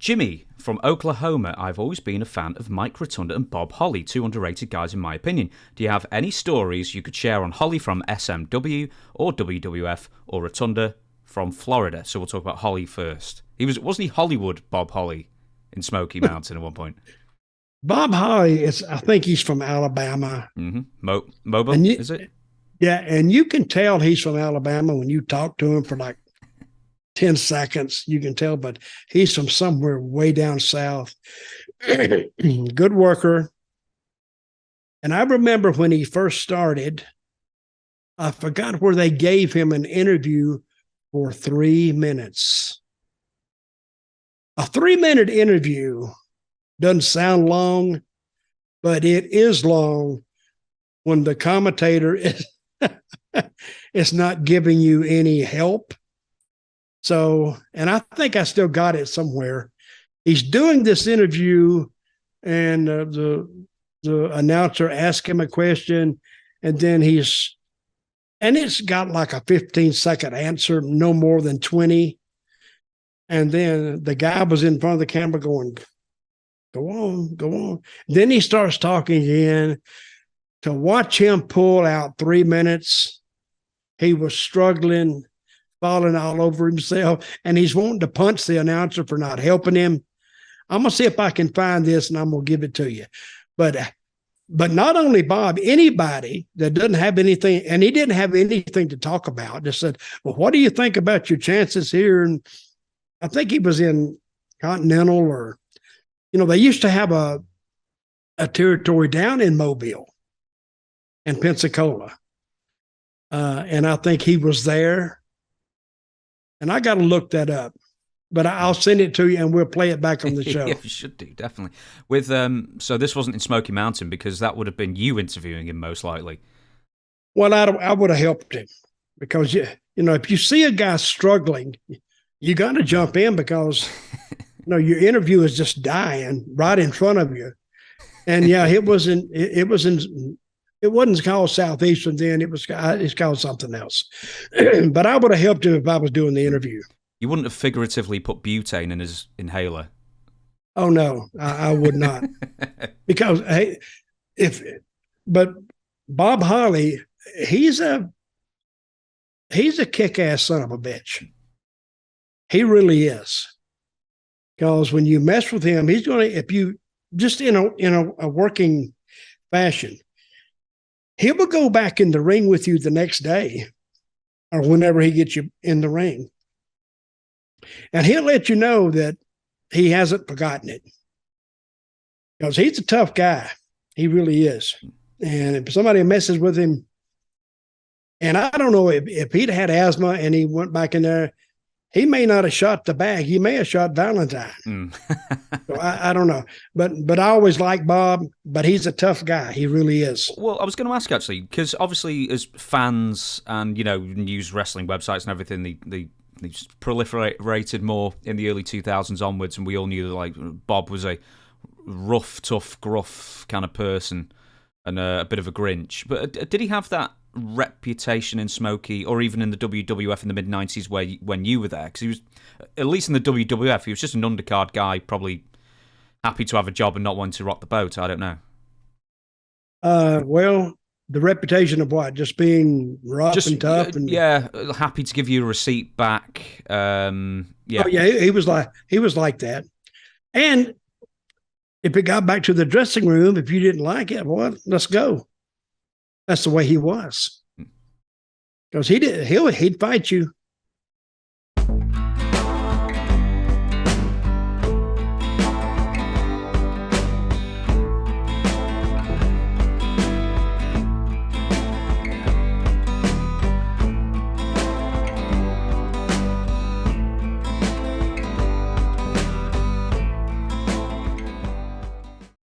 Jimmy from Oklahoma. I've always been a fan of Mike Rotunda and Bob Holly, two underrated guys in my opinion. Do you have any stories you could share on Holly from SMW or WWF or Rotunda from Florida? So we'll talk about Holly first. Wasn't he Hollywood Bob Holly in Smoky Mountain at one point? Bob Holly I think he's from Alabama. Mm-hmm. Mobile, is it? Yeah, and you can tell he's from Alabama when you talk to him for like 10 seconds. You can tell, but he's from somewhere way down south. Good worker. And I remember when he first started, I forgot where they gave him an interview for 3 minutes. A 3-minute interview doesn't sound long, but it is long when the commentator is not giving you any help. So, and I think I still got it somewhere. He's doing this interview, and the announcer asks him a question, and then it's got like a 15-second answer, no more than 20. And then the guy was in front of the camera going, go on, go on. Then he starts talking again. To watch him pull out 3 minutes, he was struggling, falling all over himself, and he's wanting to punch the announcer for not helping him. I'm going to see if I can find this, and I'm going to give it to you. But not only Bob, anybody that doesn't have anything, and he didn't have anything to talk about, just said, well, what do you think about your chances here? And I think he was in Continental, or, they used to have a territory down in Mobile and Pensacola. And I think he was there. And I got to look that up. But I'll send it to you, and we'll play it back on the show. Yeah, you should do, definitely. With so this wasn't in Smoky Mountain, because that would have been you interviewing him most likely. Well, I would have helped him, because if you see a guy struggling, you got to jump in, because your interview is just dying right in front of you. And yeah, it wasn't called Southeastern then. It's called something else. But I would have helped him if I was doing the interview. You wouldn't have figuratively put butane in his inhaler. Oh no, I would not. Because but Bob Holly, he's a kick-ass son of a bitch. He really is. Because when you mess with him, he's going to, if you just in a working fashion, he will go back in the ring with you the next day or whenever he gets you in the ring. And he'll let you know that he hasn't forgotten it. Because he's a tough guy. He really is. And if somebody messes with him, and I don't know if he'd had asthma and he went back in there, he may not have shot the bag. He may have shot Valentine. So I don't know. But I always like Bob, but he's a tough guy. He really is. Well, I was going to ask, actually, because obviously as fans and, news wrestling websites and everything, they just proliferated more in the early 2000s onwards, and we all knew that, like, Bob was a rough, tough, gruff kind of person and a bit of a Grinch. But did he have that reputation in Smoky, or even in the WWF in the mid-90s when you were there? Because he was, at least in the WWF, he was just an undercard guy, probably happy to have a job and not wanting to rock the boat. I don't know. Well, the reputation of what? Just being rough and tough? And yeah, happy to give you a receipt back. Yeah. Oh, yeah, he was like that. And if it got back to the dressing room, if you didn't like it, well, let's go. That's the way he was. Because he'd fight you.